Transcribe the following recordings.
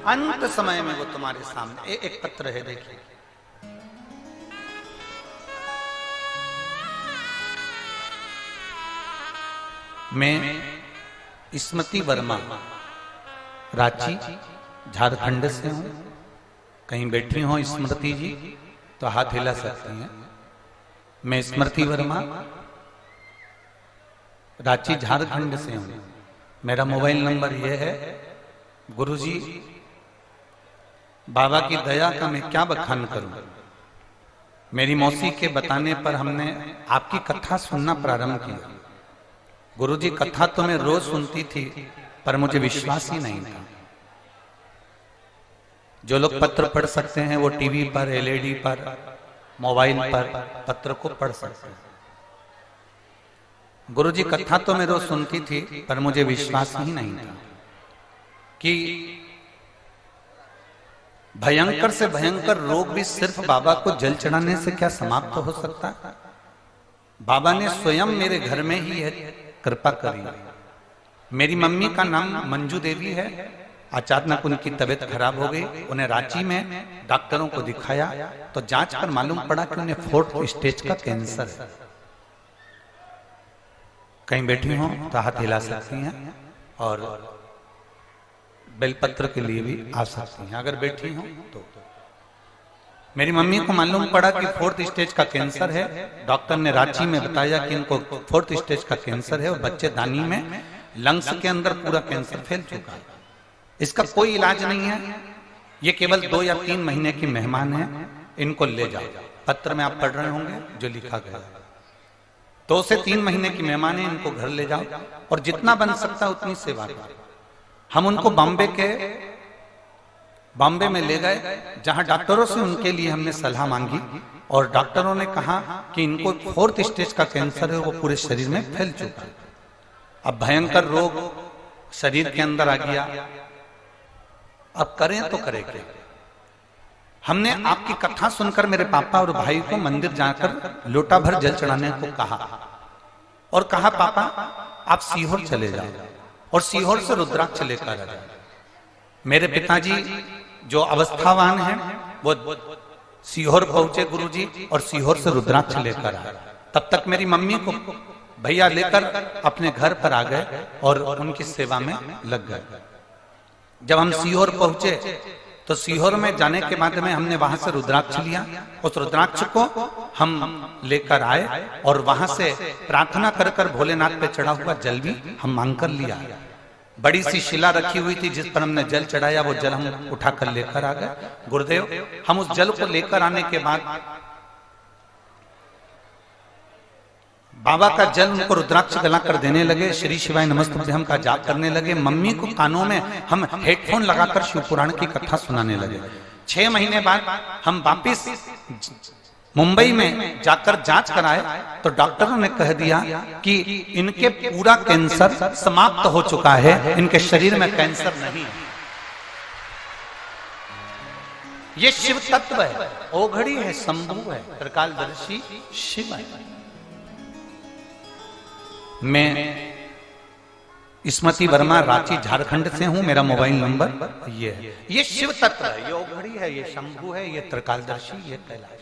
अंत समय में वो तुम्हारे सामने एक पत्र है, देखिए। मैं स्मृति वर्मा, रांची झारखंड से हूं। कहीं बैठी हो स्मृति जी तो हाथ हिला सकती हैं। मैं स्मृति वर्मा, रांची झारखंड से हूं। मेरा मोबाइल नंबर यह है। गुरुजी, बाबा की दया का मैं क्या बखान करूं। मेरी मौसी के बताने पर हमने आपकी कथा सुनना प्रारंभ किया। गुरुजी, कथा तो मैं रोज सुनती थी पर मुझे विश्वास ही नहीं था। जो लोग पत्र पढ़ सकते हैं वो टीवी पर, एलईडी पर, मोबाइल पर पत्र को पढ़ सकते हैं। गुरुजी, कथा तो मैं रोज सुनती थी पर मुझे विश्वास ही नहीं था कि भयंकर से भयंकर रोग भी सिर्फ बाबा को जल चढ़ाने से क्या समाप्त हो सकता है। बाबा ने स्वयं मेरे घर में ही है कृपा करी। मेरी मम्मी का नाम मंजू देवी है। अचानक उनकी तबीयत खराब हो गई। उन्हें रांची में डॉक्टरों को दिखाया तो जांच पर मालूम पड़ा कि उन्हें 4th स्टेज का कैंसर है। कहीं बैठी हो तो हाथ हिला सकती हैं और बेलपत्र के लिए भी आ सकती हैं अगर बैठी हो तो। मेरी मम्मी को मालूम पड़ा कि 4th स्टेज का कैंसर है। डॉक्टर ने रांची में बताया कि इनको 4th स्टेज का कैंसर है और बच्चेदानी में लंग्स के अंदर पूरा कैंसर फैल चुका है। इसका कोई इलाज नहीं है। ये केवल 2 या 3 महीने की मेहमान है। इनको ले जाओ। पत्र में आप पढ़ रहे होंगे जो लिखा गया। 2 से 3 महीने की मेहमान है, इनको घर ले जाओ और जितना बन सकता है उतनी सेवा करो। हम उनको बॉम्बे में ले गए, जहां डॉक्टरों से उनके लिए हमने सलाह मांगी और डॉक्टरों ने कहा कि इनको 4th स्टेज का कैंसर है, वो पूरे शरीर में फैल चुका है। अब भयंकर रोग शरीर के अंदर आ गया। अब करें तो करें क्या। हमने आपकी कथा सुनकर मेरे पापा और भाई को मंदिर जाकर लोटा भर जल चढ़ाने को कहा और कहा, पापा आप सीहोर चले जाओ और सीहोर से रुद्राक्ष लेकर आ जाओ। मेरे पिताजी जो अवस्थावान हैं वो सीहोर पहुंचे गुरुजी और सीहोर से रुद्राक्ष लेकर आए। तब तक मेरी मम्मी को भैया लेकर अपने घर पर आ गए और उनकी सेवा में लग गए। जब हम सीहोर पहुंचे तो सीहोर में जाने के बाद में हमने वहां से रुद्राक्ष लिया। उस रुद्राक्ष को हम लेकर आए और वहां से प्रार्थना कर कर भोलेनाथ पे चढ़ा हुआ जल भी हम मांग कर लिया। बड़ी सी शिला रखी हुई थी जिस पर हमने जल चढ़ाया, वो जल हम उठाकर लेकर आ गए। गुरुदेव, हम उस जल को लेकर आने के बाद बाबा का जल उनको रुद्राक्ष गलाकर देने लगे। श्री शिवाय नमस्तुभ्यम का जाप करने लगे। मम्मी को कानों में हम हेडफोन लगाकर शिव पुराण की कथा सुनाने लगे। 6 महीने बाद हम वापिस मुंबई में जाकर जांच कराए तो डॉक्टरों ने कह दिया कि इनके पूरा कैंसर समाप्त हो चुका है, इनके शरीर में कैंसर नहीं है। ये शिव तत्व है, ओघड़ी है, शंभु है, त्रिकालदर्शी शिव है। मैं स्मृति वर्मा, रांची झारखंड से हूं। मेरा मोबाइल नंबर ये है। ये शिव तत्व है, ये ओघड़ी है, ये शंभु है, ये त्रिकालदर्शी, ये कैलाश।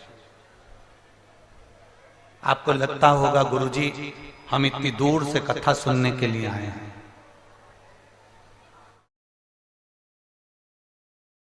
आपको लगता होगा गुरुजी हम इतनी दूर से कथा सुनने के लिए आए हैं।